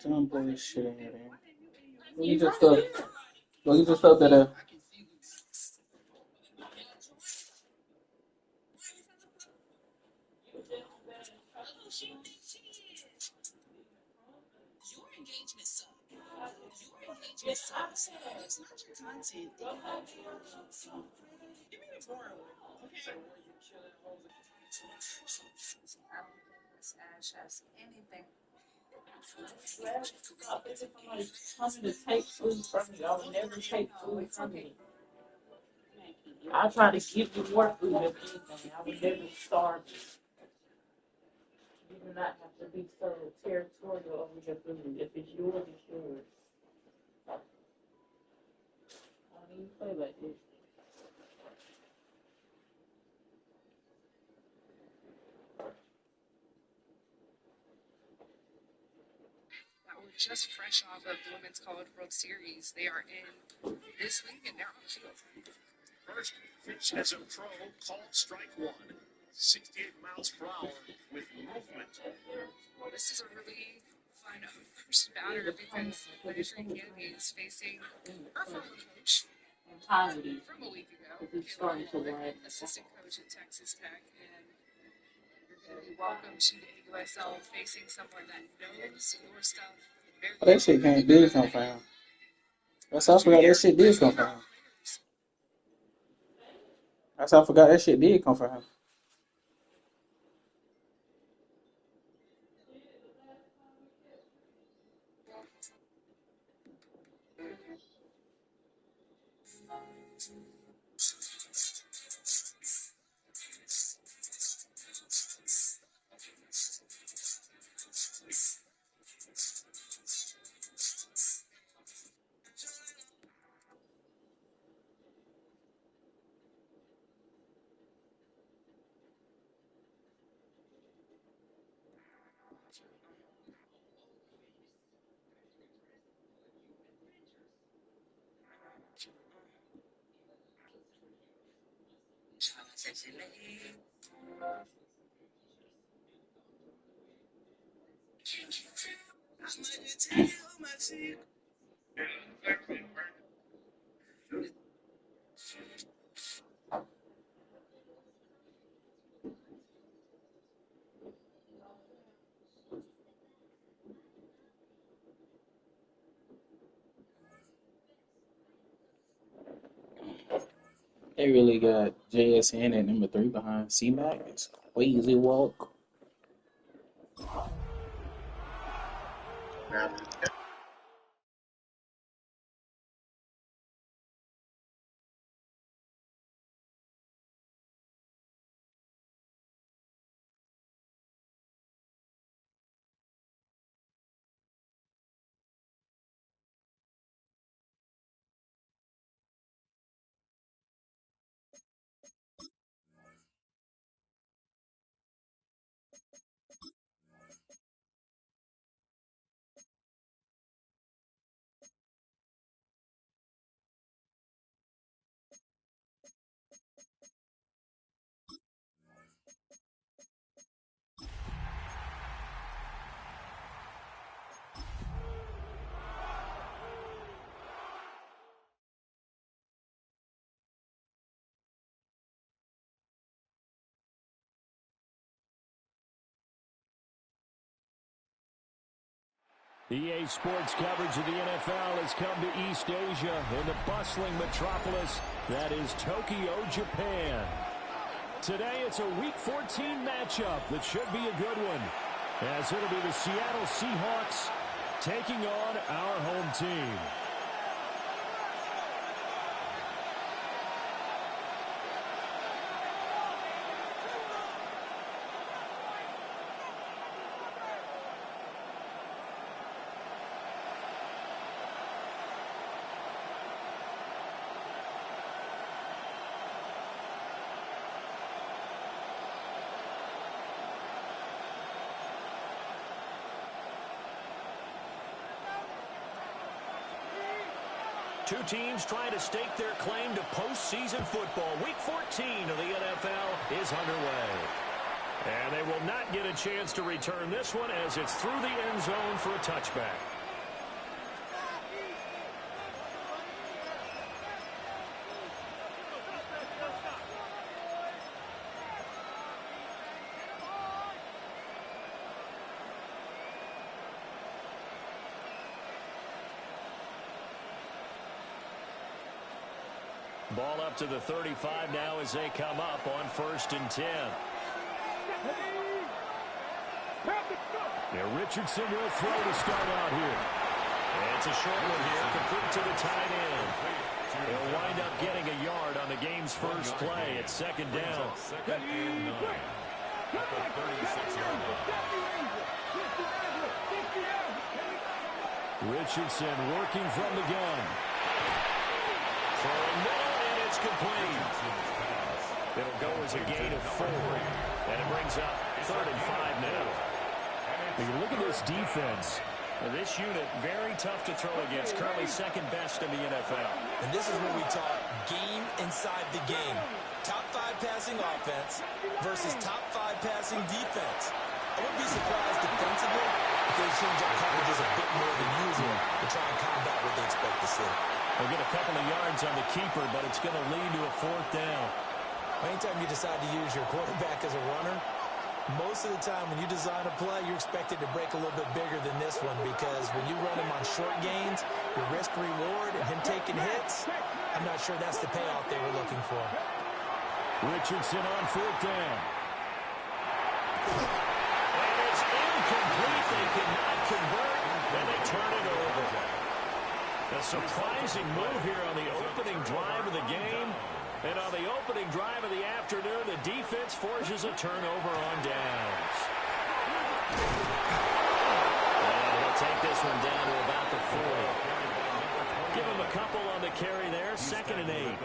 Don't put this shit in here, man. Go get your stuff. Go get your stuff that coming to take food from me. I would never take food from me. I try to give you more food than anything. I would never starve you. You do not have to be so territorial over your food. If it's yours, it's yours. I don't even play like this. We're just fresh off of the Women's College World Series. They are in this league and they're on the field. First pitch as a pro, called strike one. 68 miles per hour with movement. Well, this is a really fun first batter because Adrian Gandy is facing her former coach from a week ago, assistant coach at Texas Tech, and you're going to be welcome to the USL facing someone that knows your stuff. Oh, that shit did come from him. That's how I forgot that shit did come from him. That's how I forgot that shit did come from him. They really got JSN at number 3 behind C-Mac. It's crazy walk. EA Sports coverage of the NFL has come to East Asia in the bustling metropolis that is Tokyo, Japan. Today it's a Week 14 matchup that should be a good one, as it'll be the Seattle Seahawks taking on our home team. Two teams trying to stake their claim to postseason football. Week 14 of the NFL is underway. And they will not get a chance to return this one as it's through the end zone for a touchback. Ball up to the 35 now as they come up on 1st and 10. Now Richardson will throw to start out here. And it's a short one here, complete to the tight end. They'll wind up getting a yard on the game's first play at 2nd down. Second and 9. At the 36-yard line. Richardson working from the gun. Throwing middle, and it's complete. It'll go as a gain of 4. And it brings up 3rd and 5 now. When you look at this defense, this unit very tough to throw against, currently 2nd best in the NFL. And this is what we talk, game inside the game. Top 5 passing offense versus top 5 passing defense. I wouldn't be surprised defensively if they change up coverages a bit more than usual to try and combat what they expect to see. They'll get a couple of yards on the keeper, but it's going to lead to a 4th down. Anytime you decide to use your quarterback as a runner, most of the time when you design a play, you're expected to break a little bit bigger than this one because when you run him on short gains, your risk-reward and him taking hits, I'm not sure that's the payoff they were looking for. Richardson on 4th down. And it's incomplete. They cannot convert, and they turn it over. A surprising move here on the opening drive of the game. And on the opening drive of the afternoon, the defense forces a turnover on downs. And he'll take this one down to about the 40. Give him a couple on the carry there, 2nd and 8.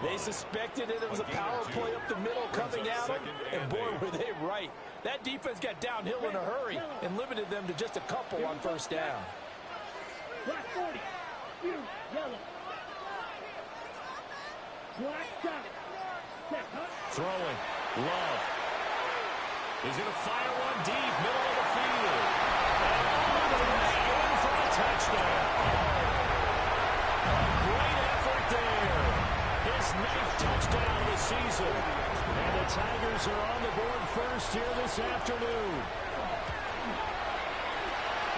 They suspected it was a power play up the middle coming at them, and boy, were they right. That defense got downhill in a hurry and limited them to just a couple on 1st down. Black 40, you, yellow. Black got it. Throwing. Love. He's going to fire one deep, middle of the field. And all the way in for a touchdown. A great effort there. His 9th touchdown of the season. And the Tigers are on the board first here this afternoon.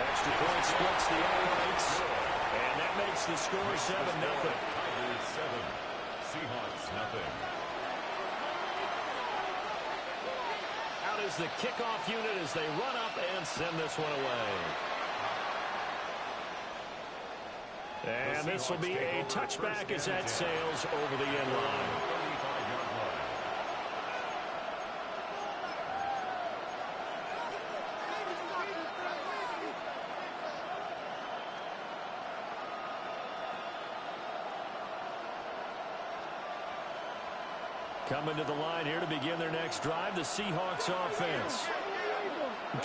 Extra point splits the uprights. And that makes the score 7-0. Tigers 7. Seahawks nothing. Out is the kickoff unit as they run up and send this one away. And this will be a touchback as that sails over the end line. Coming to the line here to begin their next drive, the Seahawks offense.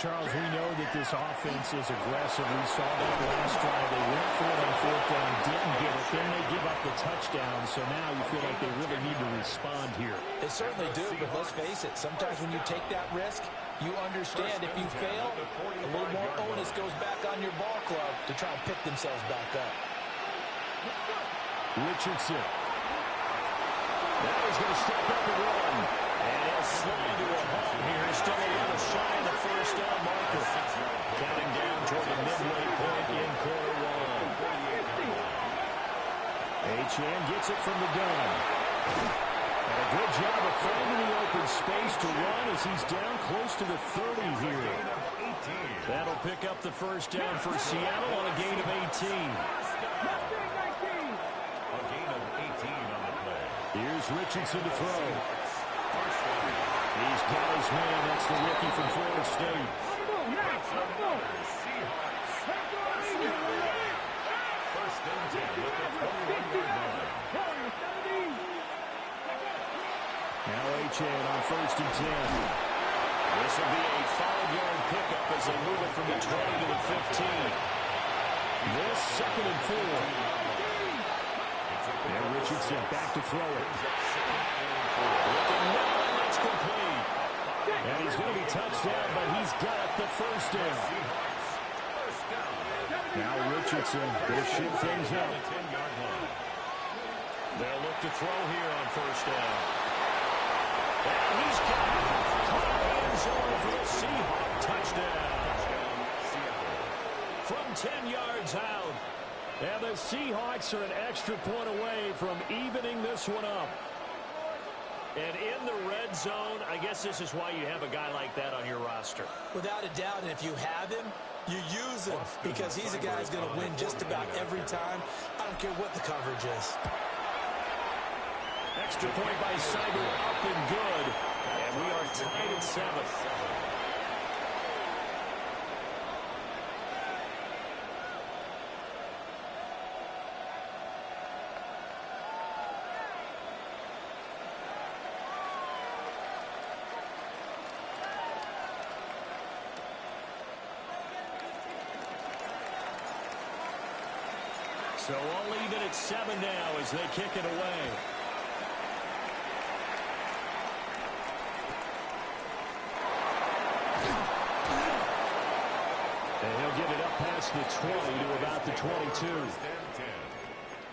Charles, we know that this offense is aggressive. We saw that last drive. They went for it on 4th down, didn't get it. Then they give up the touchdown. So now you feel like they really need to respond here. They certainly do, but let's face it. Sometimes when you take that risk, you understand if you fail, a little more onus goes back on your ball club to try and pick themselves back up. Richardson. Now he's going to step up and run. And he'll slide to a halt here. Still a little shy of the 1st down marker. Counting down toward the midway point in quarter 1. Achane gets it from the gun. And a good job of finding the open space to run as he's down close to the 30 here. That'll pick up the 1st down for Seattle on a gain of 18. Here's Richardson to throw. He's got his man. That's the rookie from Florida State. Now Achane on 1st and 10. This will be a 5-yard pickup as they move it from the 20 to the 15. This 2nd and 4. And Richardson back to throw it. Looking now, that's complete. And he's going to be touched down, but he's got the first down. Now Richardson going to shift things up. They'll look to throw here on first down. And he's got it. Caught in the end zone for the Seahawks touchdown. From 10 yards out. And the Seahawks are an extra point away from evening this one up. And in the red zone, I guess this is why you have a guy like that on your roster. Without a doubt, and if you have him, you use him because he's a guy who's going to win just about every time. I don't care what the coverage is. Extra point by Cyber, up and good. And we are tied at 7. So all even at 7 now as they kick it away. And he'll get it up past the 20 to about the 22.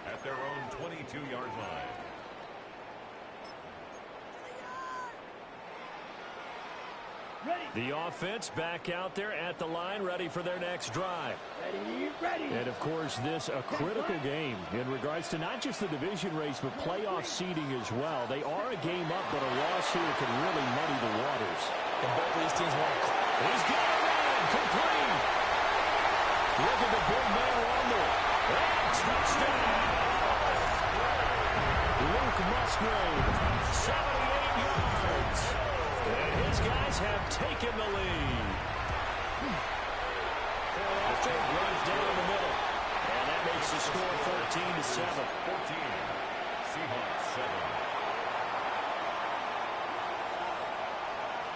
At their own 22-yard line. The offense back out there at the line, ready for their next drive. Ready. And, of course, this a critical game in regards to not just the division race, but playoff seeding as well. They are a game up, but a loss here can really muddy the waters. And both of these teams want to... He's got it in, complete. Look at the big man rumble. And touchdown. Luke Musgrave, 78 yards. And his guys have taken the lead. After runs down the middle. And that makes the score 14-7. 14. Seahawks 7.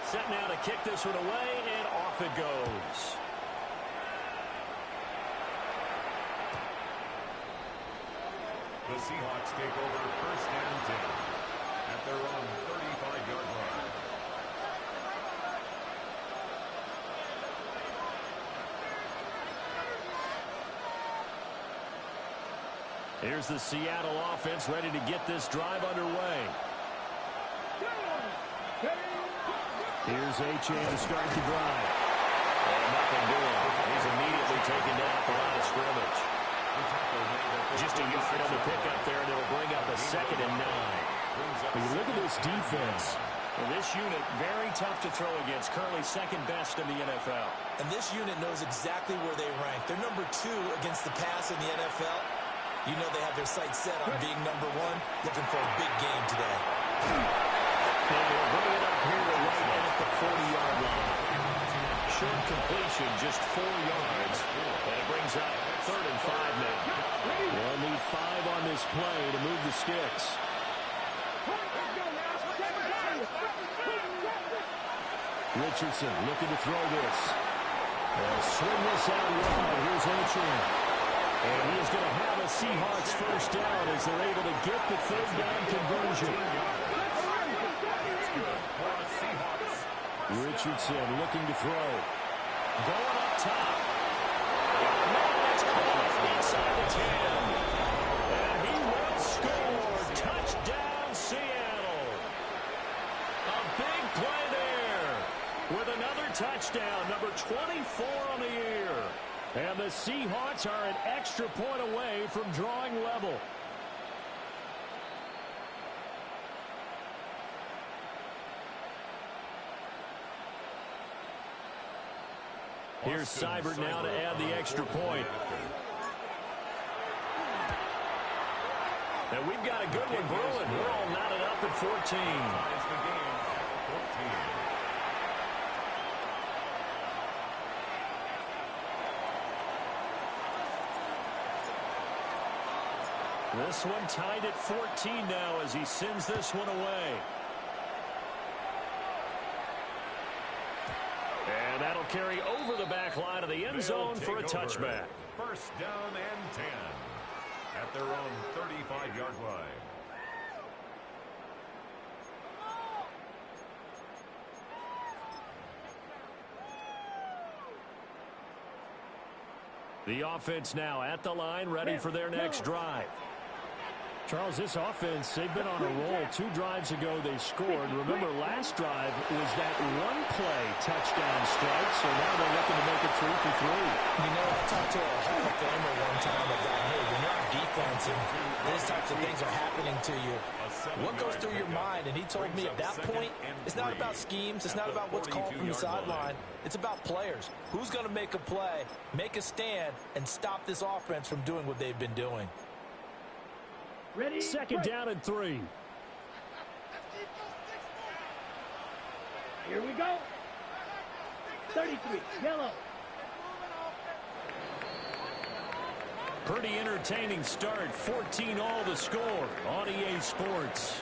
Set now to kick this one away, and off it goes. The Seahawks take over first and 10 at their own 35-yard line. Here's the Seattle offense ready to get this drive underway. Here's Achane to start the drive. And nothing doing. He's immediately taken down at the line of scrimmage. Just a yard on the pickup there, and it'll bring up a 2nd and 9. When you look at this defense, well, this unit, very tough to throw against. Currently second best in the NFL. And this unit knows exactly where they rank. They're number 2 against the pass in the NFL. You know they have their sights set on being number 1, looking for a big game today. And they'll bring it up here to right at the 40-yard line. Short completion, just 4 yards. And it brings up 3rd and 5 now. They'll need 5 on this play to move the sticks. Richardson looking to throw this. They'll swing this out wide. Here's Achane. And he is going to have a Seahawks first down as they're able to get the 3rd down conversion. Richardson looking to throw. Going up top. And it's caught inside the 10. And he will score. Touchdown, Seattle. A big play there with another touchdown, number 24 on the year. And the Seahawks are an extra point away from drawing level. Here's Seibert now to add the extra point. And we've got a good one brewing. We're all knotted up at 14. This one tied at 14 now as he sends this one away. And that'll carry over the back line of the end zone for a touchback. First down and 10 at their own 35-yard line. The offense now at the line, ready for their next drive. Charles, this offense, they've been on a roll. 2 drives ago, they scored. Remember, last drive was that one-play touchdown strike, so now they're looking to make it 3 for 3. You know, I talked to a Hall of Famer one time about, hey, when you're on defense and these types of things are happening to you, what goes through your mind? And he told me at that point, it's not about schemes. It's not about what's called from the sideline. It's about players. Who's going to make a play, make a stand, and stop this offense from doing what they've been doing? Ready? Second down and 3. Here we go. 33, yellow. Pretty entertaining start. 14 all the score on EA Sports.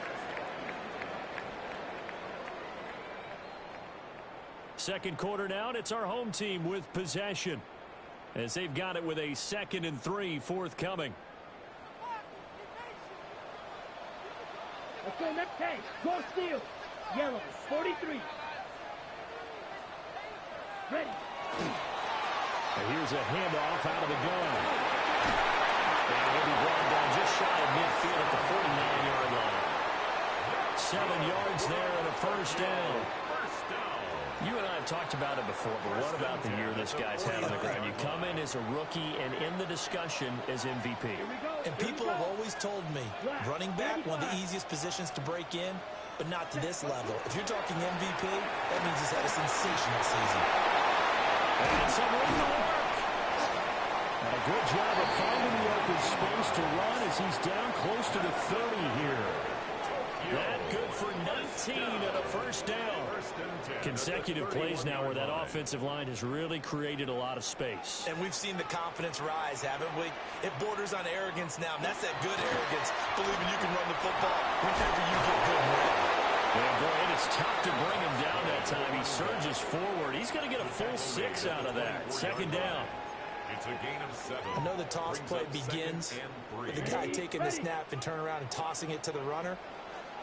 Second quarter now, and it's our home team with possession, as they've got it with a 2nd and 3 forthcoming. Let's go next day. Go steal. Yellow, 43. Ready. And here's a handoff out of the gun. And he'll be brought down just shy of midfield at the 49-yard line. 7 yards there and a first down. You and I have talked about it before, but what about the year this guy's had on the ground? You come in as a rookie and in the discussion as MVP. And people have always told me, running back, one of the easiest positions to break in, but not to this level. If you're talking MVP, that means he's had a sensational season. And some room to work. And a good job of finding the open space to run as he's down close to the 30 here. That good for 19 and a first down. Consecutive plays now where that offensive line has really created a lot of space. And we've seen the confidence rise, haven't we? It borders on arrogance now, and that's that good arrogance, believing you can run the football whenever you get good ready. Yeah, boy, it is tough to bring him down that time. He surges forward. He's going to get a full 6 out of that. Second down. It's a gain of 7. I know the toss play begins with the guy taking the snap and turning around and tossing it to the runner.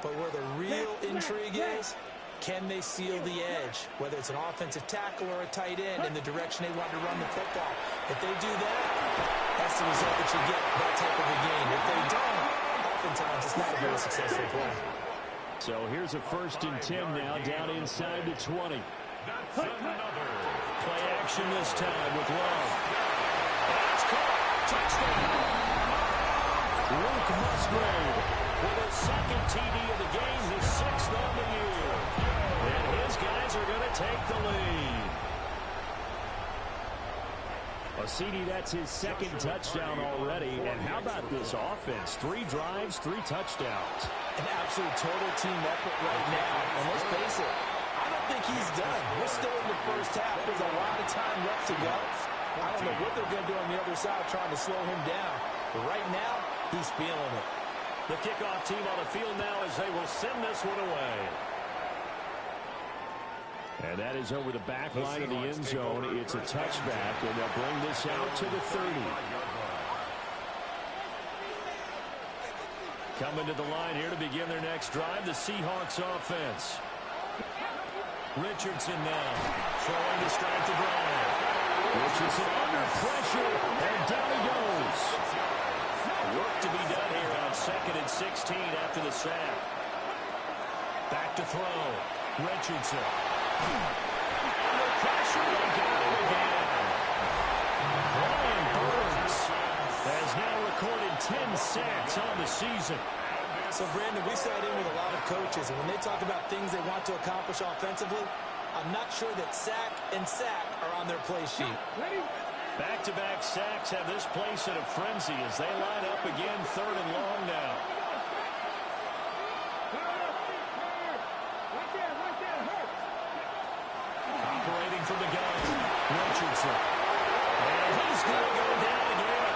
But where the real intrigue is, can they seal the edge, whether it's an offensive tackle or a tight end, in the direction they want to run the football? If they do that, that's the result that you get, that type of a game. If they don't, oftentimes it's not a very successful play. So here's a 1st and 10 now, down inside the 20. Play action this time with Love. That's caught. Touchdown. Luke Musgrave with his 2nd TD of the game, his 6th on the year. And his guys are going to take the lead. Well, CD, that's his 2nd touchdown already. And how about this offense? 3 drives, 3 touchdowns. An absolute total team effort right now. And let's face it, I don't think he's done. We're still in the first half. There's a lot of time left to go. I don't know what they're going to do on the other side trying to slow him down. But right now, he's feeling it. The kickoff team on the field now as they will send this one away. And that is over the back line of the end zone. It's a touchback, and they'll bring this out to the 30. Coming to the line here to begin their next drive, the Seahawks offense. Richardson now, throwing to start the drive. Richardson under pressure, and down he goes. Work to be done here on 2nd and 16 after the sack. Back to throw. Richardson. Under pressure, and got him again. Brian Burns has now recorded 10 sacks on the season. So, Brandon, we sat in with a lot of coaches, and when they talk about things they want to accomplish offensively, I'm not sure that sack and sack are on their play sheet. Back-to-back sacks have this place in a frenzy as they line up again, 3rd and long now. Operating from the gun, Richardson. And he's going to go down again.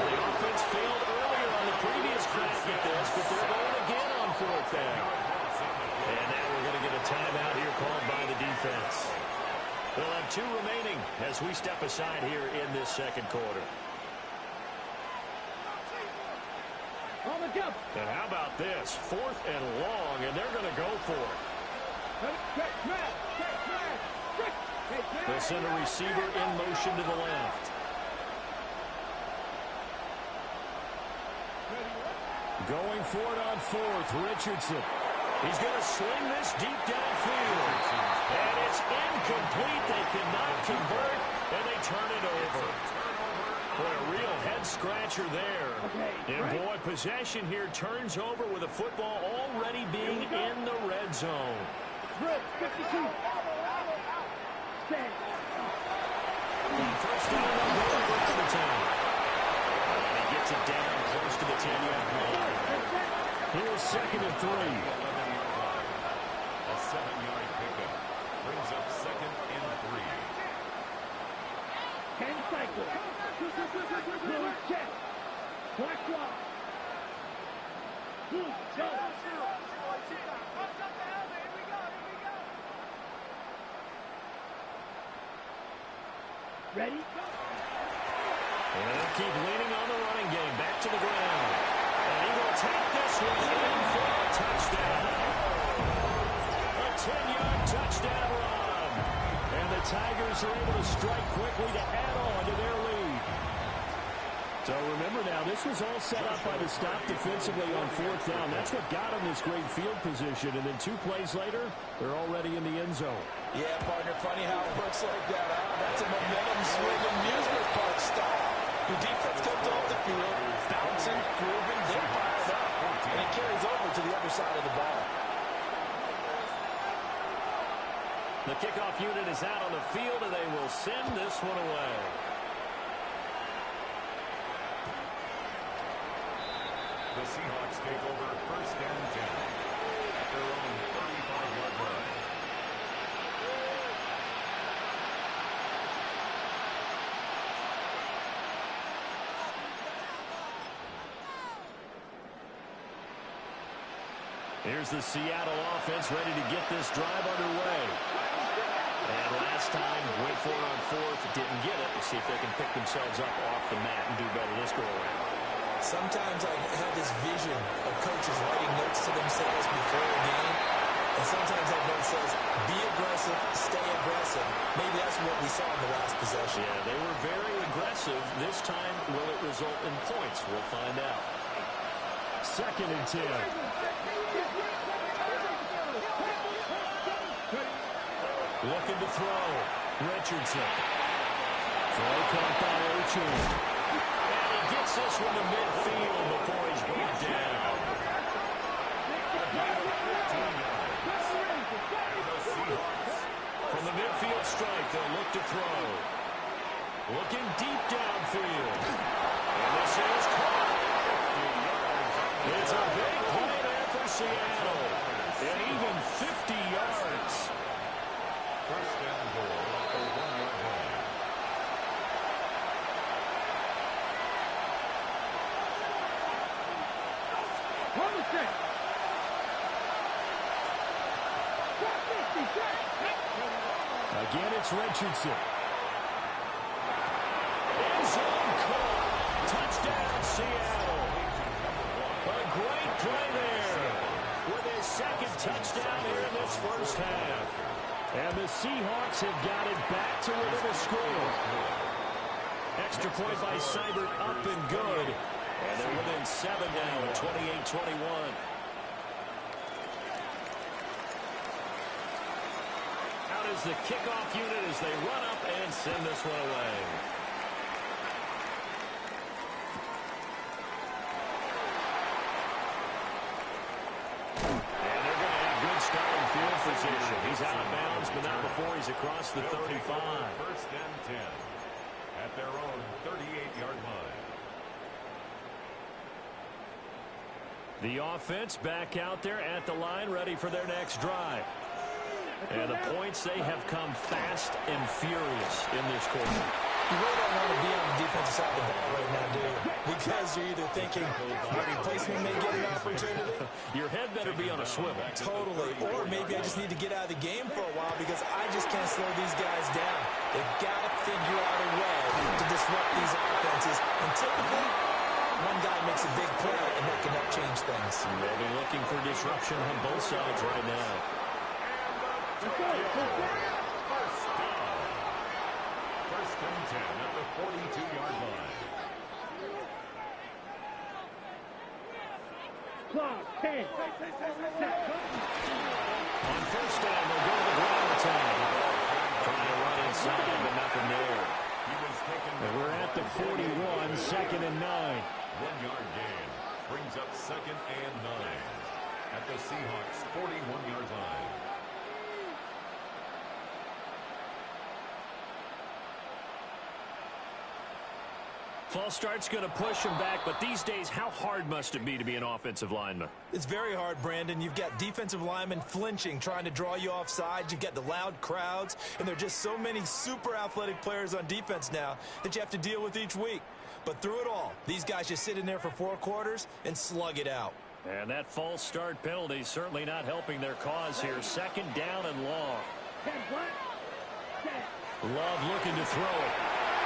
The offense failed earlier on the previous crack at this, but they're going again on 4th down. And now we're going to get a timeout here called by the defense. We'll have 2 remaining as we step aside here in this 2nd quarter. And how about this? 4th and long, and they're going to go for it. They'll send a receiver in motion to the left. Going for it on fourth, Richardson. He's going to sling this deep downfield. And it's incomplete. They cannot convert, and they turn it over. Boy, a real head-scratcher there. And, boy, possession here turns over with the football already being in the red zone. 52. First down, they'll go over to the 10. And he gets it down close to the 10-yard line. Here's 2nd and 3. A 7-yard pickup brings up 2nd and 3. 10 cycle. Little check. Black block. Go. Ready? And they'll keep leaning on the running game. Back to the ground. And he will take this one in for a touchdown. A 10-yard touchdown run. And the Tigers are able to strike quickly to add on to their lead. So remember now, this was all set up by the stop defensively on 4th down. That's what got them this great field position. And then 2 plays later, they're already in the end zone. Yeah, partner, funny how it works like that, huh? That's a momentum swing amusement park style. The defense comes off the field, bouncing, grooving, they're fired up, and it carries over to the other side of the ball. The kickoff unit is out on the field, and they will send this one away. The Seahawks take over 1st and 10 at their own 35-yard line. Here's the Seattle offense ready to get this drive underway. And last time, went for it on 4th, didn't get it. We'll see if they can pick themselves up off the mat and do better this go-around. Sometimes I have this vision of coaches writing notes to themselves before a game, and sometimes that note says, be aggressive, stay aggressive. Maybe that's what we saw in the last possession. Yeah, they were very aggressive. This time, will it result in points? We'll find out. 2nd and 10. Looking to throw. Richardson. Throw caught by Ocho. And he gets this one to midfield before he's brought down. From the midfield strike, they'll look to throw. Looking deep downfield. And this is caught. It's a big play there for Seattle. And even 50 yards. 1st and goal at the 1-yard line. Again, it's Richardson. End zone caught. Touchdown, Seattle. A great play there with his 2nd touchdown here in this 1st half. And the Seahawks have got it back to within a score. Extra point by Seibert up and good. And they're within 7 now, 28-21. Out is the kickoff unit as they run up and send this one away. Starting field position. He's out of bounds, but not before he's across the 35. 1st and 10 at their own 38-yard line. The offense back out there at the line, ready for their next drive. And the points, they have come fast and furious in this quarter. You really don't want to be on the defensive side of the ball right now, do you? Because you're either thinking, my replacement may get an opportunity. Your head better be on a swivel. Totally. Or maybe I just need to get out of the game for a while because I just can't slow these guys down. They've got to figure out a way to disrupt these offenses. And typically, one guy makes a big play, and that can help change things. They'll be looking for disruption on both sides right now. First and 10 at the 42-yard line. Clock, 10. On first down, they'll go to the ground attack. Trying to run inside, but nothing there. And we're at the 41, second and 9. 1-yard gain brings up second and 9 at the Seahawks' 41-yard line. False start's going to push him back, but these days, how hard must it be to be an offensive lineman? It's very hard, Brandon. You've got defensive linemen flinching, trying to draw you off sides. You've got the loud crowds, and there are just so many super athletic players on defense now that you have to deal with each week. But through it all, these guys just sit in there for 4 quarters and slug it out. And that false start penalty certainly not helping their cause here. Second down and long. Love looking to throw it.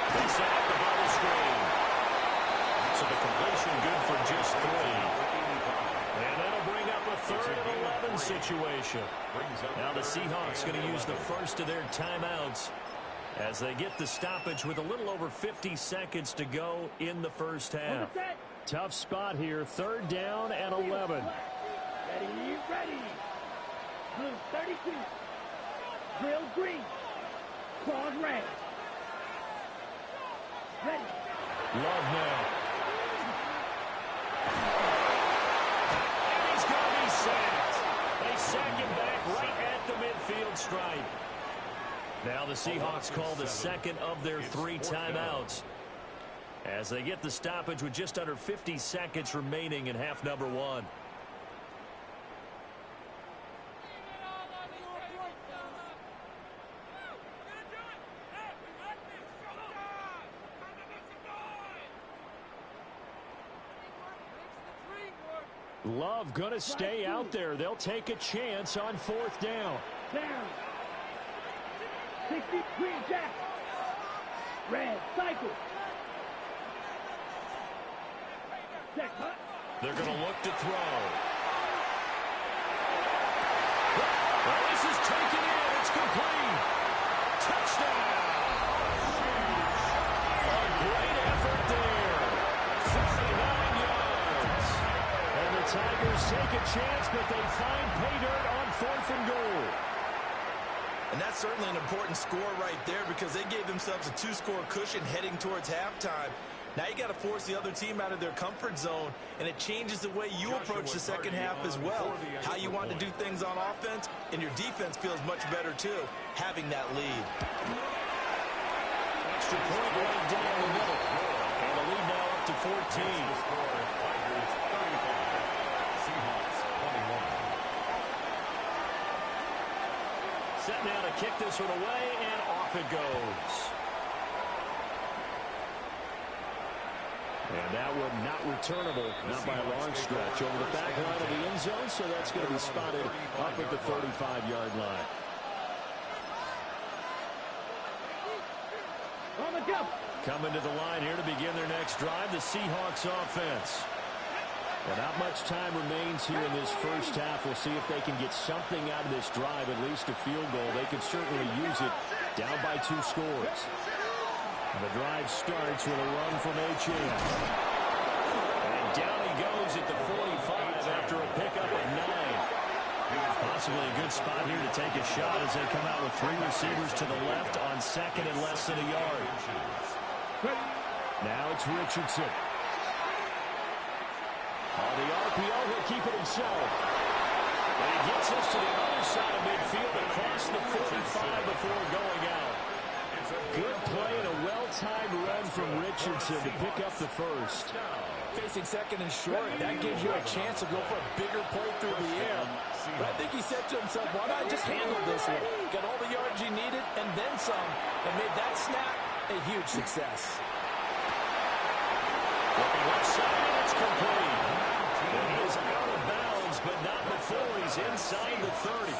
They set up the bubble screen. So the completion good for just 3. And that'll bring up a 3rd and 11 situation. Now the Seahawks going to use the first of their timeouts as they get the stoppage with a little over 50 seconds to go in the first half. Tough spot here. 3rd down and 11. Ready. Blue 32. Drill green. Claws red. Ready. Love now. And he's going to be sacked. They sack him back right at the midfield stripe. Now the Seahawks call the second of their 3 timeouts as they get the stoppage with just under 50 seconds remaining in half number 1. Love going to stay out there. They'll take a chance on 4th down. Down. 60 green jack. Red cycle. Check. They're going to look to throw. Well, this is taken in. It's complete. Touchdown. A great effort there. 39 yards. And the Tigers take a chance, but they find pay dirt on 4th and goal. And that's certainly an important score right there because they gave themselves a 2-score cushion heading towards halftime. Now you got to force the other team out of their comfort zone, and it changes the way you approach the second half as well. How you want to do things on offense, and your defense feels much better too, having that lead. Extra point right down the middle. And the lead now up to 14. Set now to kick this one away, and off it goes. And that one not returnable, not by a long stretch. Over the back line of the end zone, so that's going to be spotted up at the 35-yard line. On the jump. Coming to the line here to begin their next drive, the Seahawks offense. Well, not much time remains here in this first half. We'll see if they can get something out of this drive, at least a field goal. They could certainly use it down by 2 scores. And the drive starts with a run from H.M. And down he goes at the 45 after a pickup of 9. Possibly a good spot here to take a shot as they come out with 3 receivers to the left on second and less than a yard. Now it's Richardson. On the RPO, he'll keep it himself. And he gets us to the other side of midfield across the 45 before going out. Good play and a well-timed run from Richardson to pick up the first. Facing second and short, that gives you a chance to go for a bigger play through the air. But I think he said to himself, why not just handle this one? Got all the yards he needed and then some, and made that snap a huge success. Looking left side, and it's complete. And he is out of bounds, but not before he's inside the 30.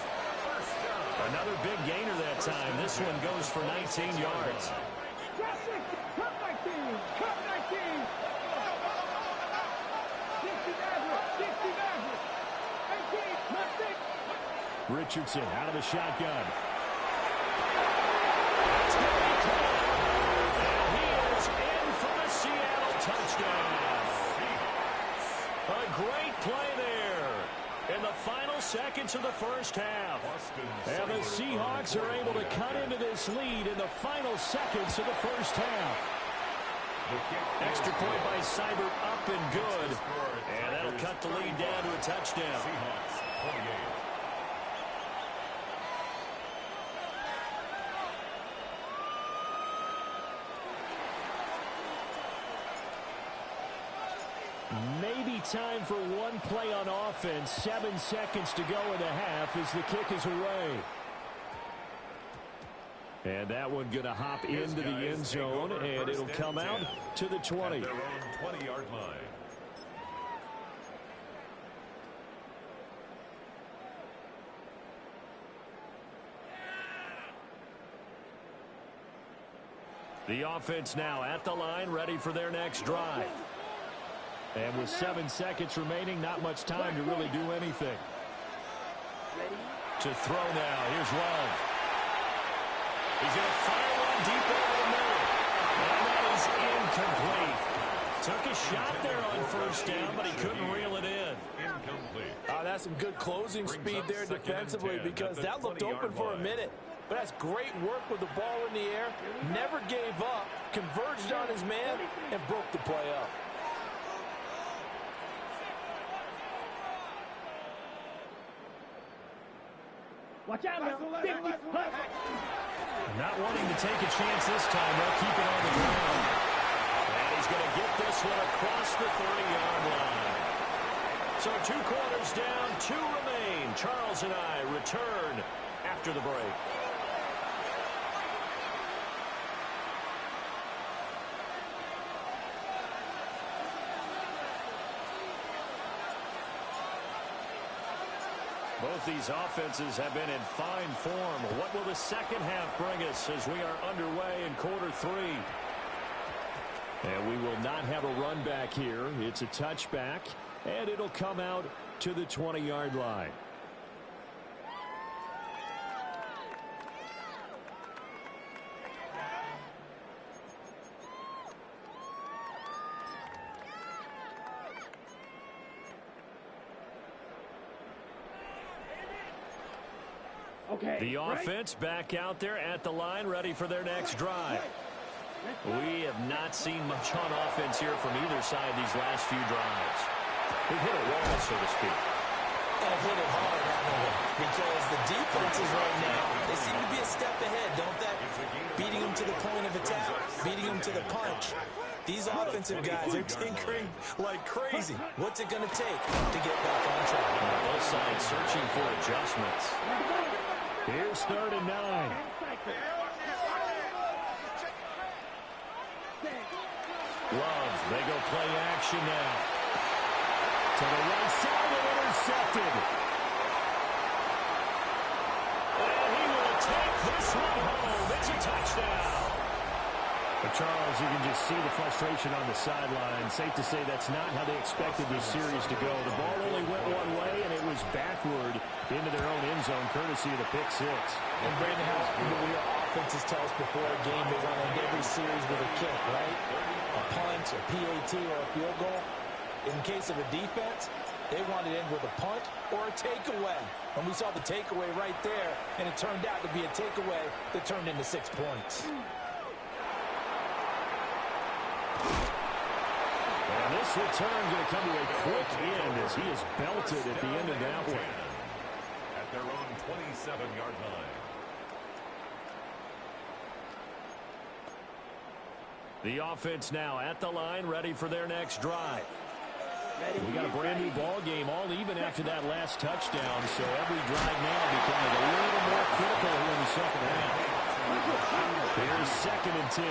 Another big gainer that time. This one goes for 19 yards. Cut 19. Cut 19. 60 Maverick. 18. Not 6. Richardson out of the shotgun. And he is in for a Seattle touchdown. A great play there in the final seconds of the first half. And the Seahawks are able to cut into this lead in the final seconds of the first half. Extra point by Seibert up and good. And that'll cut the lead down to a touchdown. Seahawks 28. Maybe time for one play on offense. 7 seconds to go in the half as the kick is away. And that one going to hop into the end zone, and it'll come out to the 20. At their own 20-yard line. The offense now at the line, ready for their next drive. And with 7 seconds remaining, not much time to really do anything. To throw now. Here's Love. He's going to fire one deep over the middle. And that is incomplete. Took a shot there on first down, but he couldn't reel it in. Incomplete. That's some good closing speed there defensively, because that looked open for a minute. But that's great work with the ball in the air. Never gave up, converged on his man, and broke the play up. Watch out now. 50. Not wanting to take a chance this time. They'll keep it on the ground. And he's going to get this one across the 30-yard line. So 2 quarters down, 2 remain. Charles and I return after the break. Both these offenses have been in fine form. What will the second half bring us as we are underway in quarter 3? And we will not have a run back here. It's a touchback, and it'll come out to the 20-yard line. Okay. The offense back out there at the line, ready for their next drive. We have not seen much on offense here from either side these last few drives. We've hit a wall, so to speak. And hit it hard, haven't we? Because the defenses right now, they seem to be a step ahead, don't they? Beating them to the point of attack, beating them to the punch. These offensive guys are tinkering like crazy. What's it going to take to get back on track? Both sides searching for adjustments. Here's 3rd and 9. Love, they go play action now. To the right side and intercepted. And he will take this one home. It's a touchdown. But Charles, you can just see the frustration on the sideline. Safe to say that's not how they expected this series to go. The ball only went one way, and it was backward into their own end zone, courtesy of the pick 6. And Brandon, how our offenses tell us before a game they want to end every series with a kick, right? A punt, a PAT, or a field goal. In case of a defense, they wanted to end with a punt or a takeaway. And we saw the takeaway right there, and it turned out to be a takeaway that turned into 6 points. And this return going to come to a quick end as he is belted at the end of that one. At their own 27-yard line. The offense now at the line, ready for their next drive. We got a brand new ball game, all even after that last touchdown, so every drive now becoming a little more critical here in the second half. Here's 2nd and 10.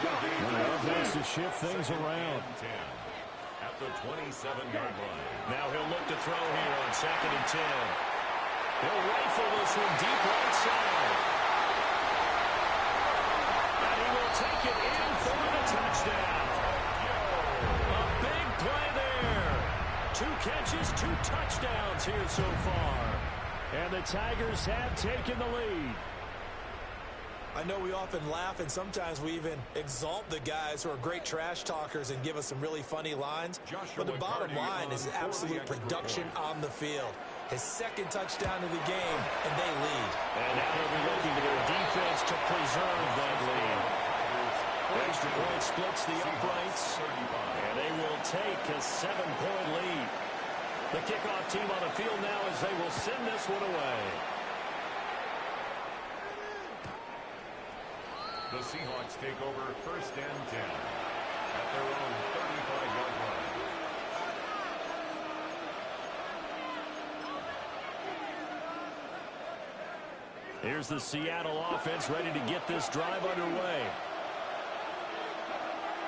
The offense to shift things around. At the 27-yard line. Now he'll look to throw here on 2nd and 10. He'll rifle this one deep right side. And he will take it in for the touchdown. A big play there. 2 catches, 2 touchdowns here so far. And the Tigers have taken the lead. I know we often laugh and sometimes we even exalt the guys who are great trash talkers and give us some really funny lines. But the bottom line is absolute production on the field. His second touchdown of the game, and they lead. And now they'll be looking to their defense to preserve that lead. Extra point splits the uprights, and they will take a 7-point lead. The kickoff team on the field now as they will send this one away. The Seahawks take over 1st and 10 at their own 35-yard line. Here's the Seattle offense ready to get this drive underway.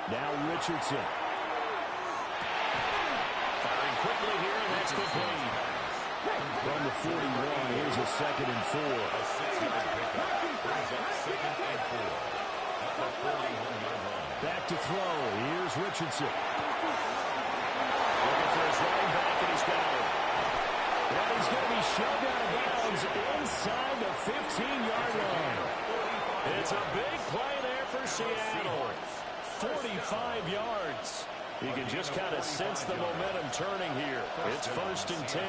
Now Richardson. Firing quickly here, and that's complete. From the 41, here's a 2nd and 4. A 6-yard pickup brings up 2nd and 4 at the 41-yard line. Back to throw. Here's Richardson. Looking for his running back, and he's got it. And he's going to be shoved out of bounds inside the 15-yard line. It's a big play there for Seattle. 45 yards. You can just kind of sense the momentum turning here. It's 1st and 10.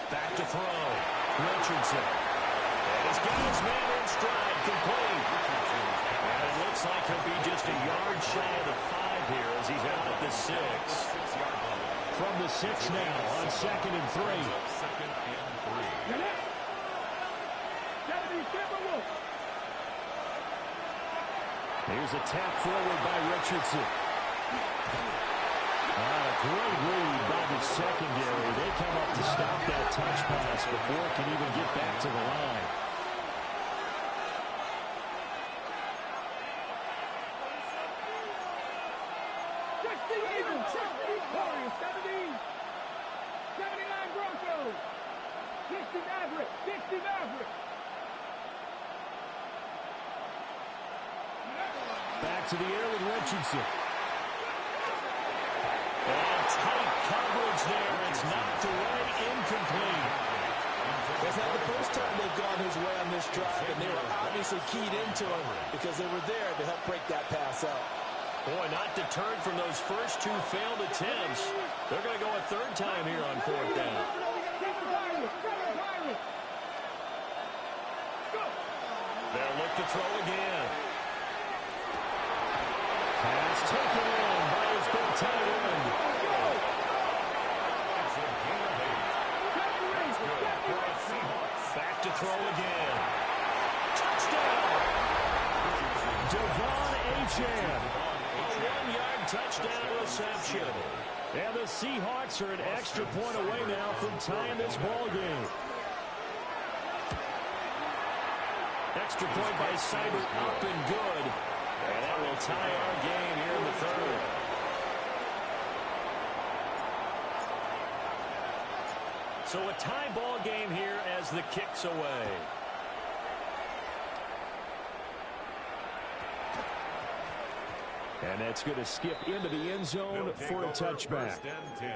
Back to throw. Richardson. And he's got his man in stride, complete. And it looks like he'll be just a yard shy of the 5 here as he's out at the 6. From the 6 now on 2nd and 3. 2nd and 3. Here's a tap forward by Richardson. A great read by the secondary. They come up to stop that touch pass before it can even get back to the line. Back to the air with Richardson. And tight coverage there. It's knocked away, incomplete. That's not the first time they've gone his way on this drive, and they were obviously keyed into him because they were there to help break that pass out. Boy, not deterred from those first 2 failed attempts. They're going to go a 3rd time here on 4th down. They'll look to throw again. Pass taken in by his big tight end. It's a gain of 8. That's good for the Seahawks. Back to throw again. Touchdown! Devon Achane. A 1-yard touchdown reception. And the Seahawks are an extra point away now from tying this ball game. Extra point by Seibert up and good. And that will tie our game here in the 3rd. So a tie ball game here as the kick's away. And that's going to skip into the end zone for a touchback. 1st and 10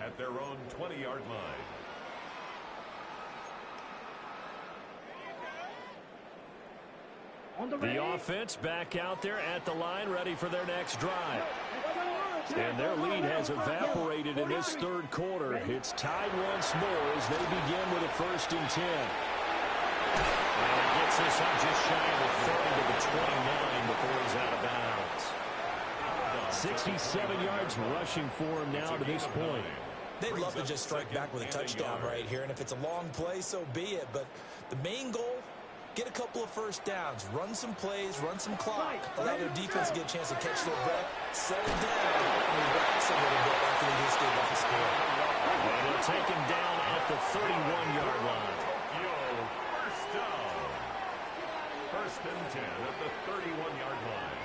at their own 20-yard line. The offense back out there at the line, ready for their next drive. And their lead has evaporated in this 3rd quarter. It's tied once more as they begin with a 1st and 10. And it gets this up just shy of the 30 to the 29 before he's out of bounds. 67 yards rushing for him now to this point. They'd love to just strike back with a touchdown right here, and if it's a long play, so be it. But the main goal, get a couple of 1st downs, run some plays, run some clock, allow their defense to get a chance to catch their breath, settle down, and relax a little bit after they just gave up a score. And they'll take him down at the 31-yard line. First down. 1st and 10 at the 31-yard line.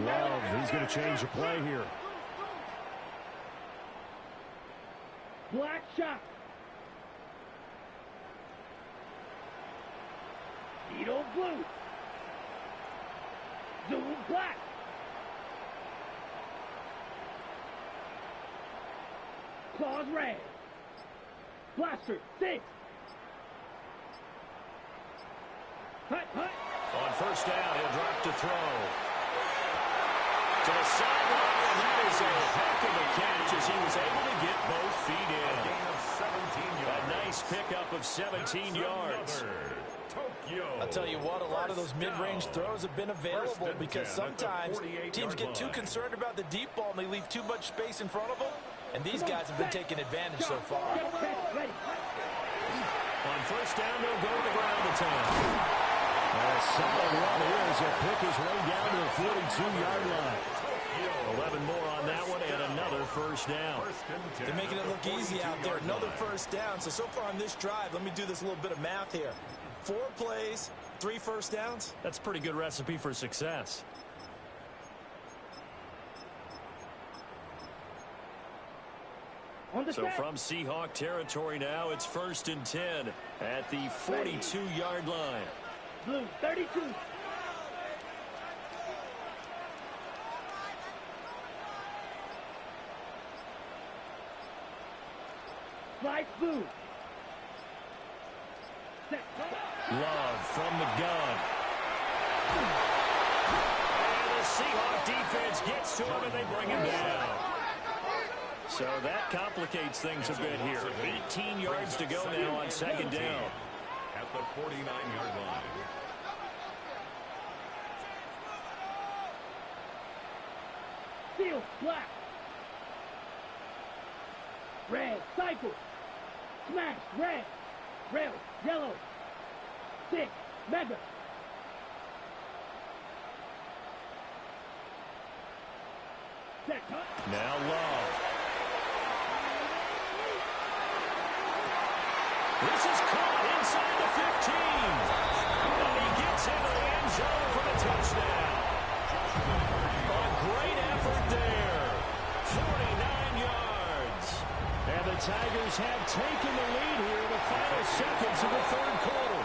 Love, he's going to change the play here. Black shot. Needle blue. Zoom black. Claws red. Blaster 6. On first down, he'll drop to throw. To the sideline, and that is a heck of a catch as he was able to get both feet in. A nice pickup of 17 yards. I'll tell you what, a lot of those mid-range throws have been available because sometimes teams get too concerned about the deep ball and they leave too much space in front of them, and these guys have been taking advantage so far. On first down, they'll go to the ground to 10. A solid run here as he'll pick his way down to the 42-yard line. 11 more on that one and another first down. They're making it look easy out there. Another first down. So far on this drive, let me do this little bit of math here. 4 plays, 3 first downs. That's a pretty good recipe for success. So from Seahawk territory now, it's 1st and 10 at the 42-yard line. Blue, 32. Slide blue. Love from the gun. And the Seahawk defense gets to him and they bring him down. So that complicates things a bit here. 18 yards to go now on 2nd down. At the 49-yard line. Field, black. Red, cycle. Smash, red. Rail, yellow. 6, mega. Set, now Love. This is caught inside the 15. And he gets into the end zone for the touchdown. A great effort there. 49 yards. And the Tigers have taken the lead here in the final seconds of the 3rd quarter.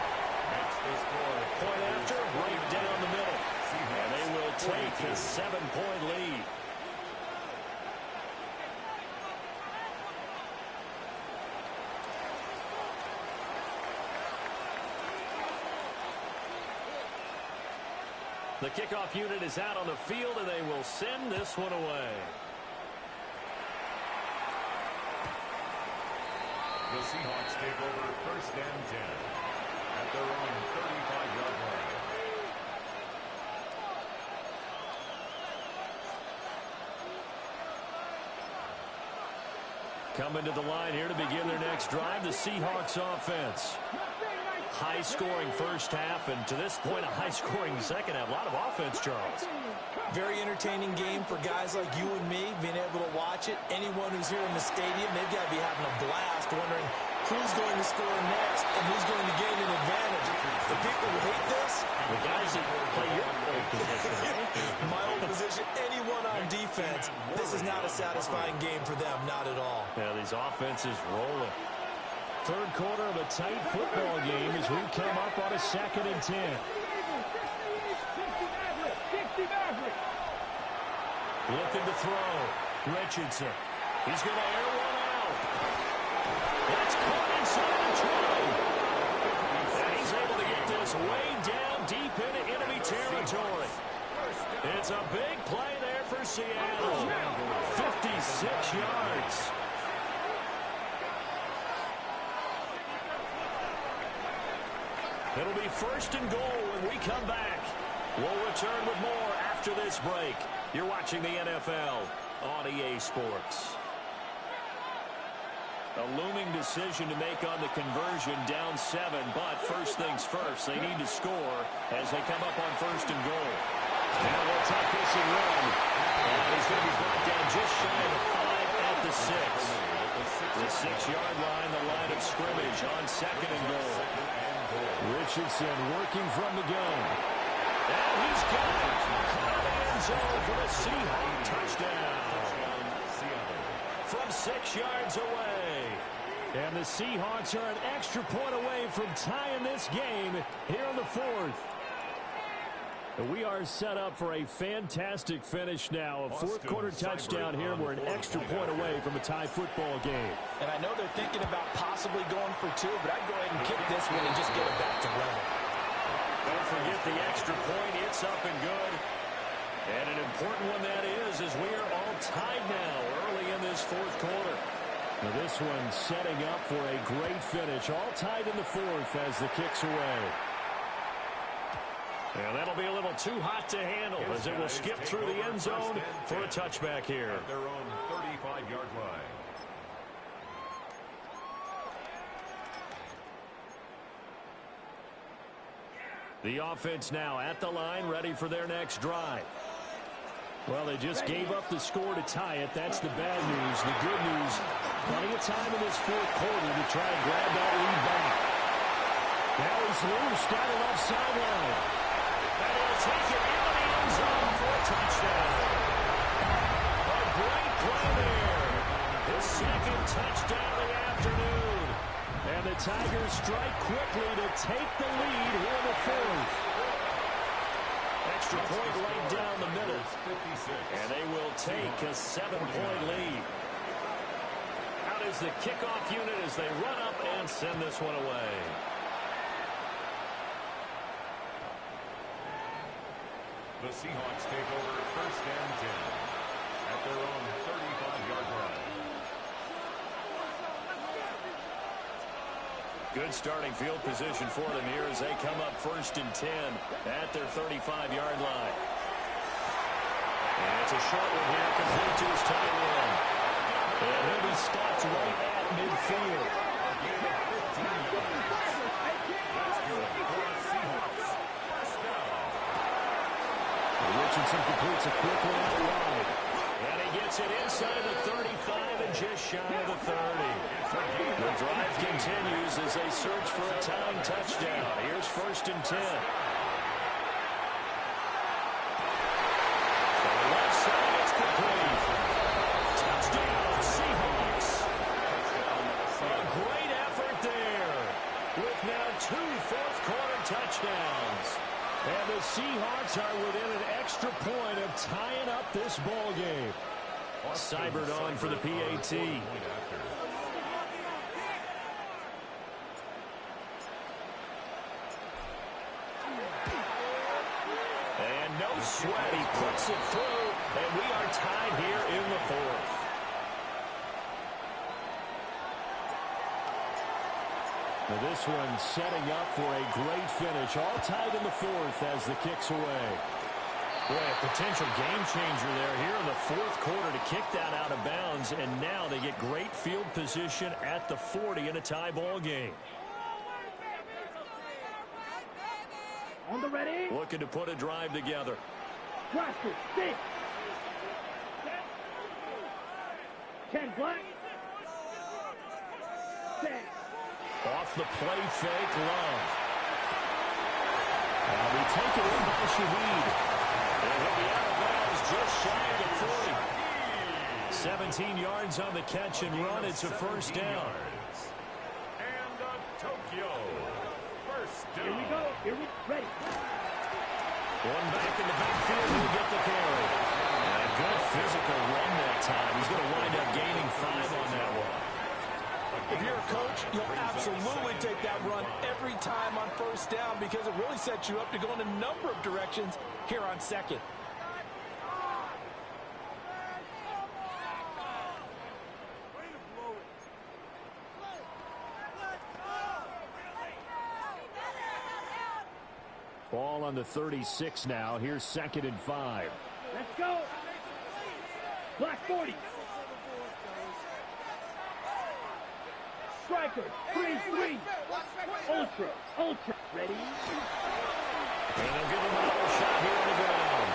That's the score. Point after, right down the middle. And they will take a 7-point lead. The kickoff unit is out on the field, and they will send this one away. The Seahawks take over 1st and 10 at their own 35-yard line. Coming to the line here to begin their next drive, the Seahawks offense. High-scoring first half, and to this point, a high-scoring second half. A lot of offense, Charles. Very entertaining game for guys like you and me, being able to watch it. Anyone who's here in the stadium, they've got to be having a blast, wondering who's going to score next and who's going to gain an advantage. The people who hate this, the guys that play your old position. my old position, anyone on defense, this is not a satisfying game for them, not at all. Yeah, these offenses rolling. 3rd quarter of a tight football game as we come up on a 2nd and 10. Looking to throw. Richardson. He's going to air one out. That's caught inside the 20. And he's able to get this way down deep into enemy territory. It's a big play there for Seattle. 56 yards. It'll be 1st and goal when we come back. We'll return with more after this break. You're watching the NFL on EA Sports. A looming decision to make on the conversion, down 7, but first things first, they need to score as they come up on 1st and goal. Now we'll take this and run. And he's going to be brought down just shy of the 5 at the 6. The 6-yard line, the line of scrimmage on 2nd and goal. Richardson working from the gun. And he's got it. Caught in the end zone for the Seahawks touchdown. From 6 yards away. And the Seahawks are an extra point away from tying this game here in the 4th. We are set up for a fantastic finish now. A 4th quarter touchdown here. We're an extra point away from a tie football game. And I know they're thinking about possibly going for 2, but I'd go ahead and kick this one and just get it back to level. Don't forget get the extra point. It's up and good. And an important one that is, as we are all tied now early in this fourth quarter. Now this one setting up for a great finish. All tied in the fourth as the kick's away. And that'll be a little too hot to handle as it will skip through the end zone for a touchback here. At their own 35-yard line. The offense now at the line, ready for their next drive. Well, they just gave up the score to tie it. That's the bad news. The good news, plenty of time in this fourth quarter to try and grab that lead back. Now he's loose down the left sideline. And he'll take it into the end zone for a touchdown. A great play there. His second touchdown of the afternoon. And the Tigers strike quickly to take the lead here in the fourth. Extra point right down the middle. And they will take a 7-point lead. Out is the kickoff unit as they run up and send this one away. The Seahawks take over first and 10 at their own 35-yard line. Good starting field position for them here as they come up first and 10 at their 35-yard line. And it's a short one here, complete to his tight end. And he'll be stopped right at midfield. Richardson completes a quick one out wide. And he gets it inside the 35 and just shy of the 30. The drive continues as they search for a tying touchdown. Here's first and 10. From the left side, it's complete. Touchdown, Seahawks. A great effort there with now 2 fourth-quarter touchdowns. And the Seahawks are within an extra point of tying up this ball game. Seibert on for the PAT. And no sweat, he puts it through, and we are tied here in the fourth. Now this one setting up for a great finish. All tied in the fourth as the kick's away. Boy, a potential game changer there here in the fourth quarter to kick that out of bounds, and now they get great field position at the 40 in a tie ball game. On the ready. Looking to put a drive together. Pressure, 6. 10 black. 10. Off the play fake, Love. And we take it in by Shaheed. And he'll be out of bounds just shy of the 40. 17 yards on the catch and run. It's a first down. And Tokyo. First down. Here we go. Here we ready. One back in the backfield. He'll get the carry. And a good physical run that time. He's going to wind up gaining 5 on that one. If you're a coach, you'll absolutely take that run every time on first down because it really sets you up to go in a number of directions here on second. Ball on the 36 now. Here's 2nd and 5. Let's go. Black 40. Striker, 3-3. Ultra. Ready? And they'll give him another shot here on the ground.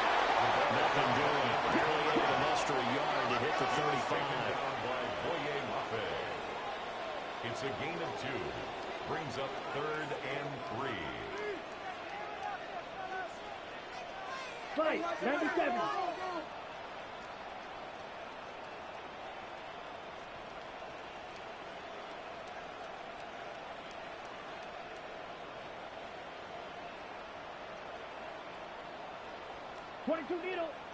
Nothing doing. Barely able to muster a yard to hit the 35. It's a gain of 2. Brings up 3rd and 3. Fight, 97.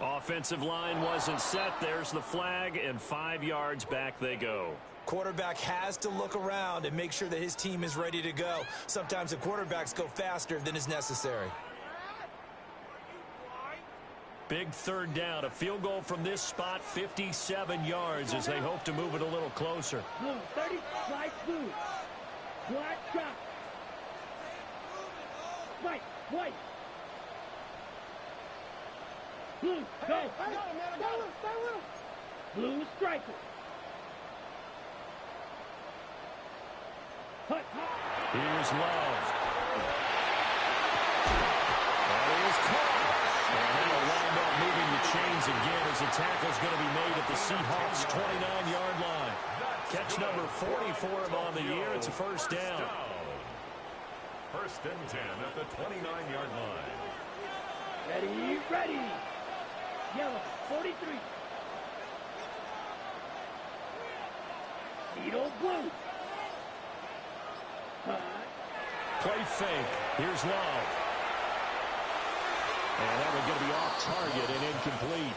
Offensive line wasn't set. There's the flag, and 5 yards back they go. Quarterback has to look around and make sure that his team is ready to go. Sometimes the quarterbacks go faster than is necessary. Big third down. A field goal from this spot, 57 yards as they hope to move it a little closer. Blue, 30, slide blue. Black drop. White, white. Blue, go. Stay with him. Blue striker. Hut. Here's Love. That is caught. And that'll wind up moving the chains again as the tackle's going to be made at the Seahawks' 29-yard line. Catch number 44 on the year. It's a first down. First and 10 at the 29-yard line. Ready, ready. Yellow, 43. Needle blue. Play fake. Here's Love. And that one going to be off target and incomplete.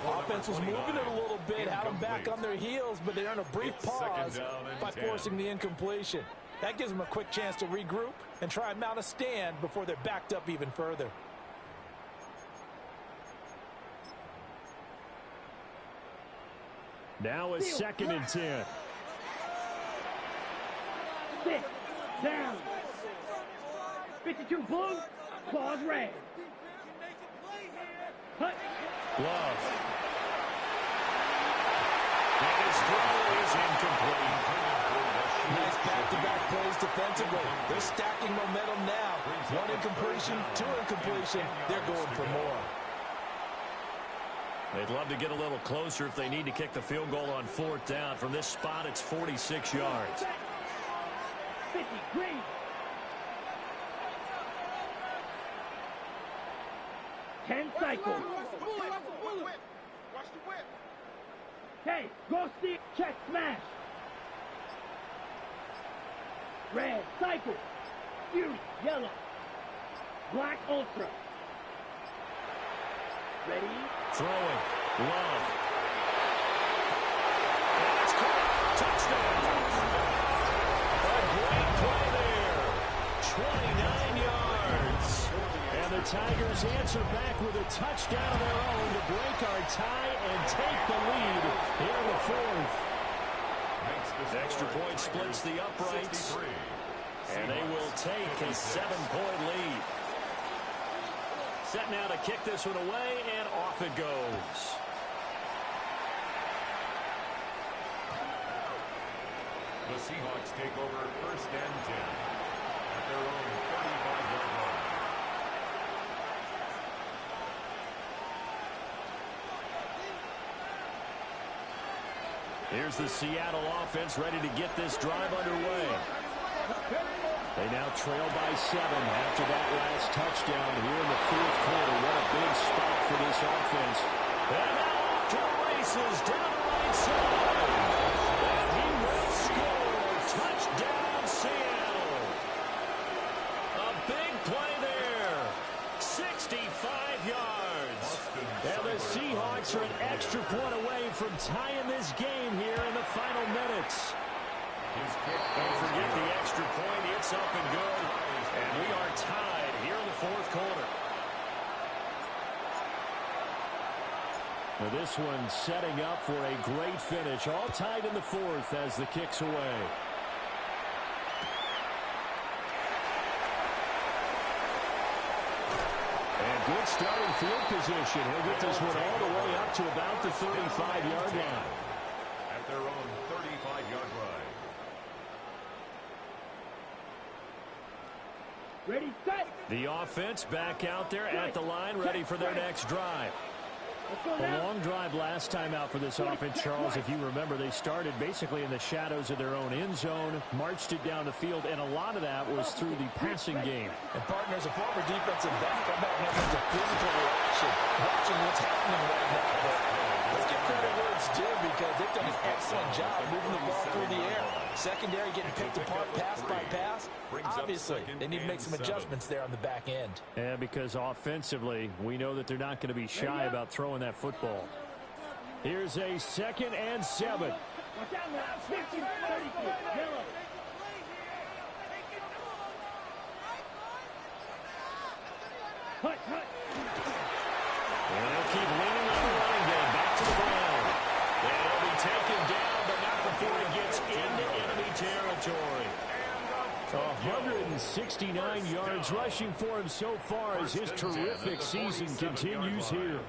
Offense was moving it a little bit, had them back on their heels, but they're in a brief pause by forcing the incompletion. That gives them a quick chance to regroup and try and mount a stand before they're backed up even further. Now it's 2nd and 10. Sit down. 52 blue, claws red. Hut. Love. And his throw is incomplete. Nice back-to-back plays defensively. They're stacking momentum now. One incompletion, two incompletion. They're going for more. They'd love to get a little closer if they need to kick the field goal on 4th down. From this spot, it's 46 yards. 50 green. Ten cycles. Hey, go steal. Check smash. Red cycle. Fury yellow. Black ultra. Ready? Throwing. Love. That's caught. Touchdown. A great play there. 29 yards. And the Tigers answer back with a touchdown of their own to break our tie and take the lead here in the 4th. Extra point splits the uprights. And they will take a 7-point lead. Set now to kick this one away, and off it goes. The Seahawks take over 1st and 10 at their own 35-yard line. Here's the Seattle offense ready to get this drive underway. They now trail by 7 after that last touchdown here in the 4th quarter. What a big spot for this offense. And now off to the races down the right side. And he will score. Touchdown, Seattle. A big play there. 65 yards. And the Seahawks are an extra point away from tying this game here in the final minutes. Don't forget the extra point. It's up and good. And we are tied here in the 4th quarter. Now this one setting up for a great finish. All tied in the 4th as the kick's away. And good starting field position. He'll get this one all the way up to about the 35-yard line. At their own 35-yard line. Ready, set. The offense back out there at the line, ready for their next drive. A long drive last time out for this offense, Charles. If you remember, they started basically in the shadows of their own end zone, marched it down the field, and a lot of that was through the passing game. And partners, a former defensive back, I'm not having a physical reaction, watching what's happening right now. Let's give credit where it's due because they've done an excellent job moving the ball through the air. Secondary getting picked apart pass by pass. Obviously, they need to make some adjustments there on the back end. Yeah, because offensively, we know that they're not going to be shy about throwing that football. Here's a 2nd and 7. Watch out now. 50, 32, yellow. Hut, hut. 69 yards rushing for him so far as his terrific season continues here.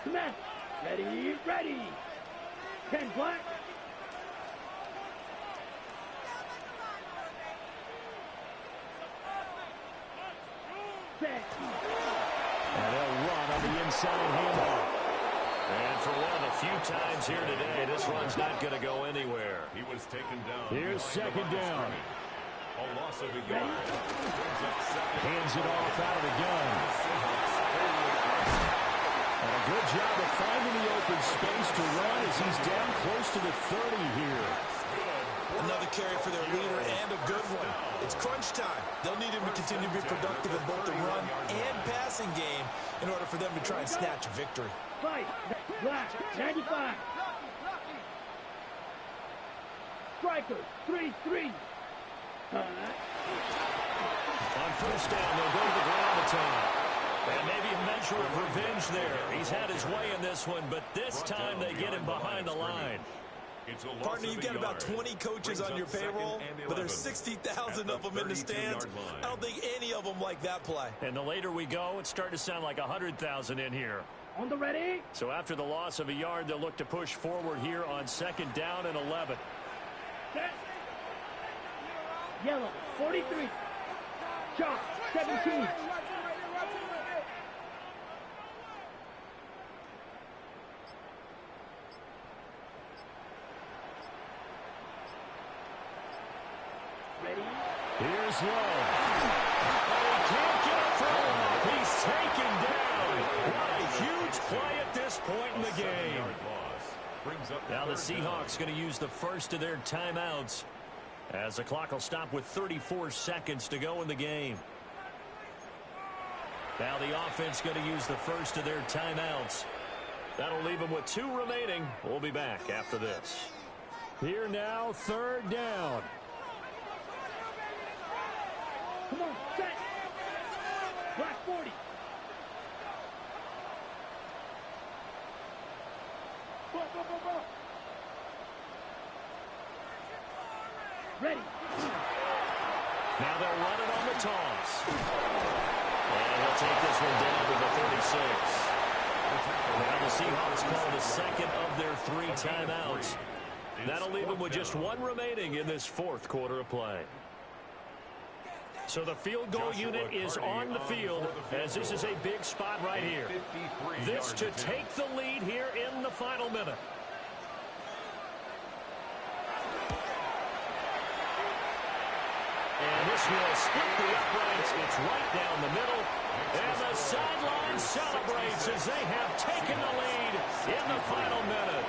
Cement. Ready, ready. 10 black. Set. And they'll run on the inside handoff. And for one of the few times here today, this run's not going to go anywhere. He was taken down. Here's second down. A loss of a yard. Hands it off out of the gun. And a good job of finding the open space to run as he's down close to the 30 here. Another carry for their leader and a good one. It's crunch time. They'll need him to continue to be productive in both the run and passing game in order for them to try and snatch a victory. Fight. Black. 95. Strikers. 3-3. On first down, they'll go to the ground attack. And maybe a measure of revenge there. He's had his way in this one, but this time they get him behind the line. Partner, you've got about 20 coaches on your payroll, but there's 60,000 of them in the stands. I don't think any of them like that play. And the later we go, it's starting to sound like 100,000 in here. On the ready. So after the loss of a yard, they'll look to push forward here on second down and 11. Set. Yellow. 43. Chalk. 17. Here's Lowe. Oh, he can't get through. He's taken down. What a huge play at this point in the game. Now the Seahawks going to use the first of their timeouts as the clock will stop with 34 seconds to go in the game. Now the offense going to use the first of their timeouts. That'll leave them with 2 remaining. We'll be back after this. Here now, third down. Come on, set. Black 40. Go. Ready. Now they'll run it on the toss. And they'll take this one down to the 36. Now the Seahawks call the second of their 3 timeouts. That'll leave them with just 1 remaining in this fourth quarter of play. So the field goal unit is on the field as this is a big spot right here. This to take the lead here in the final minute. And this will split the uprights. It's right down the middle. And the sideline celebrates as they have taken the lead in the final minute.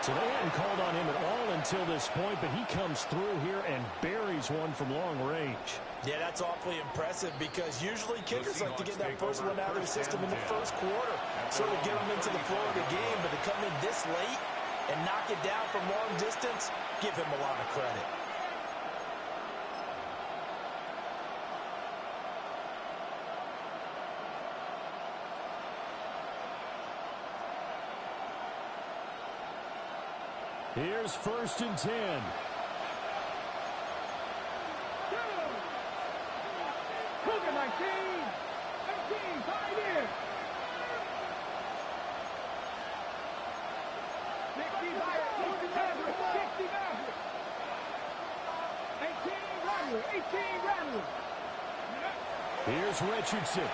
So they hadn't called on him at all until this point, but he comes through here and buries one from long range. Yeah, that's awfully impressive because usually kickers like to get that first one out of their system in the first quarter, sort of get them into the flow of the game, but to come in this late and knock it down from long distance, give him a lot of credit. Here's first and 10. Cougar 19. 19, right here. 60 Maverick. 60 Maverick. 18 Rattler. Here's Richardson.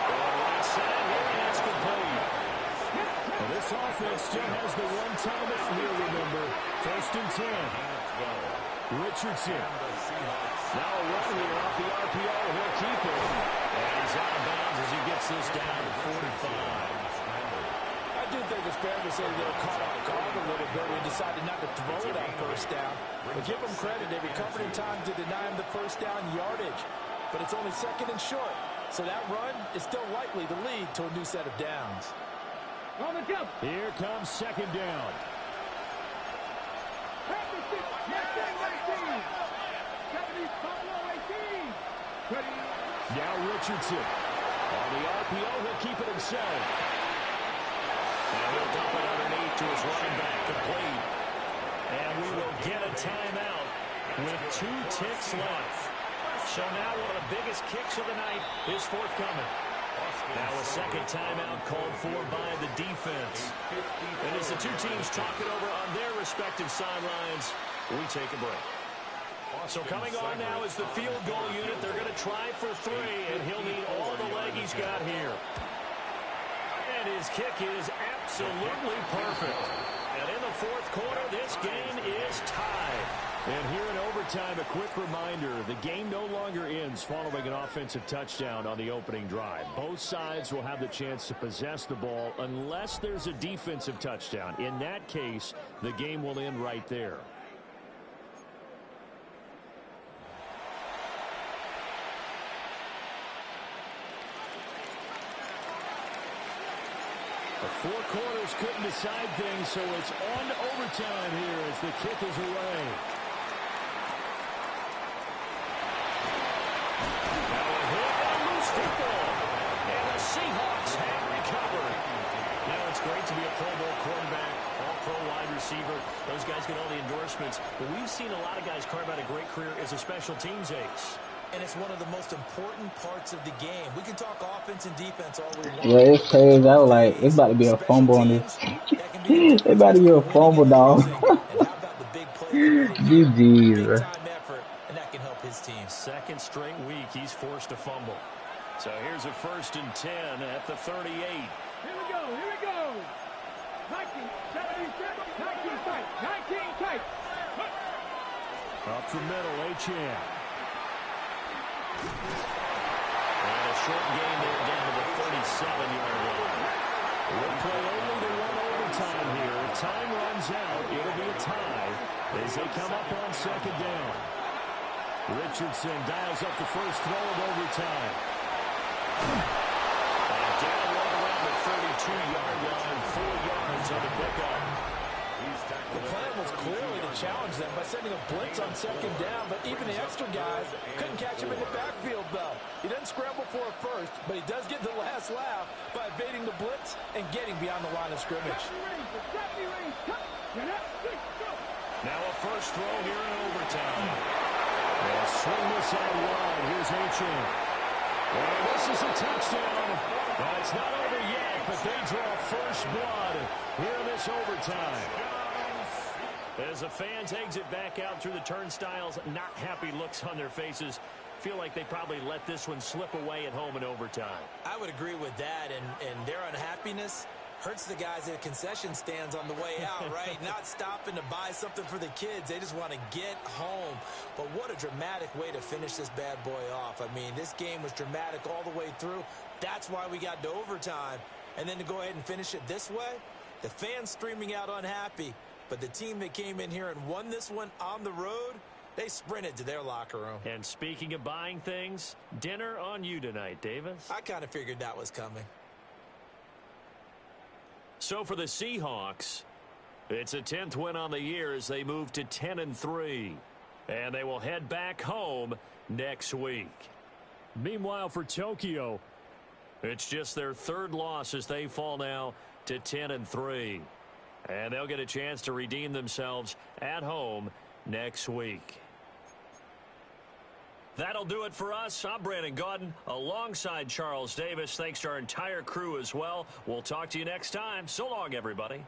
Right side here, and it's complete. Well, this offense still has the one timeout here, remember. First and 10. Richardson. Now a run here off the RPO. He'll keep it. And he's out of bounds as he gets this down to 45. I do think it's fair to say they were caught off guard a little bit when they decided not to throw that first down. But give them credit. They recovered in time to deny him the first down yardage. But it's only second and short. So that run is still likely to lead to a new set of downs. On the jump. Here comes second down. Practice it. Now Richardson. On the RPO, he'll keep it himself. And he'll dump it underneath to his running back, complete. And we will get a timeout with 2 ticks left. So now one of the biggest kicks of the night is forthcoming. Now a second timeout called for by the defense. And as the two teams talk it over on their respective sidelines, we take a break. So coming on now is the field goal unit. They're going to try for 3, and he'll need all the leg he's got here. And his kick is absolutely perfect. And in the fourth quarter, this game is tied. And here in overtime, a quick reminder, the game no longer ends following an offensive touchdown on the opening drive. Both sides will have the chance to possess the ball unless there's a defensive touchdown. In that case, the game will end right there. The 4 quarters couldn't decide things, so it's on to overtime here as the kick is away. Now a hit on loose football, and the Seahawks have recovered. You know, it's great to be a Pro Bowl quarterback, all-pro wide receiver. Those guys get all the endorsements, but we've seen a lot of guys carve out a great career as a special teams ace. And it's one of the most important parts of the game. We can talk offense and defense all we want. Yeah, it's crazy. I was like, it's about to be a fumble on this. It's about to be a fumble, dog. And how about the big play? GG's. Big time effort, and that can help his team. Second straight week, he's forced to fumble. So here's a 1st and 10 at the 38. Here we go. 19, 19 tight. 19 tight. Up the middle, Achane. And a short gain there down to the 37-yard line. We'll play only to 1 overtime here. If time runs out, it'll be a tie as they come up on 2nd down. Richardson dials up the first throw of overtime. And down right around the 32-yard line, 4 yards on the pickup. The plan was clearly to challenge them by sending a blitz on 2nd down, but even the extra guys couldn't catch him in the backfield, though. He doesn't scramble for a first, but he does get the last laugh by evading the blitz and getting beyond the line of scrimmage. Now a first throw here in overtime. And swing this out wide. Here's Achane. And this is a touchdown. It's not over yet, but they draw first blood here in this overtime. As the fans exit back out through the turnstiles, not happy looks on their faces. Feel like they probably let this one slip away at home in overtime. I would agree with that, and their unhappiness hurts the guys at concession stands on the way out, right? Not stopping to buy something for the kids. They just want to get home. But what a dramatic way to finish this bad boy off. I mean, this game was dramatic all the way through. That's why we got to overtime. And then to go ahead and finish it this way, the fans streaming out unhappy. But the team that came in here and won this one on the road, they sprinted to their locker room. And speaking of buying things, dinner on you tonight, Davis. I kind of figured that was coming. So for the Seahawks, it's a 10th win on the year as they move to 10-3. And they will head back home next week. Meanwhile, for Tokyo, it's just their 3rd loss as they fall now to 10-3. And they'll get a chance to redeem themselves at home next week. That'll do it for us. I'm Brandon Gaudin alongside Charles Davis. Thanks to our entire crew as well. We'll talk to you next time. So long, everybody.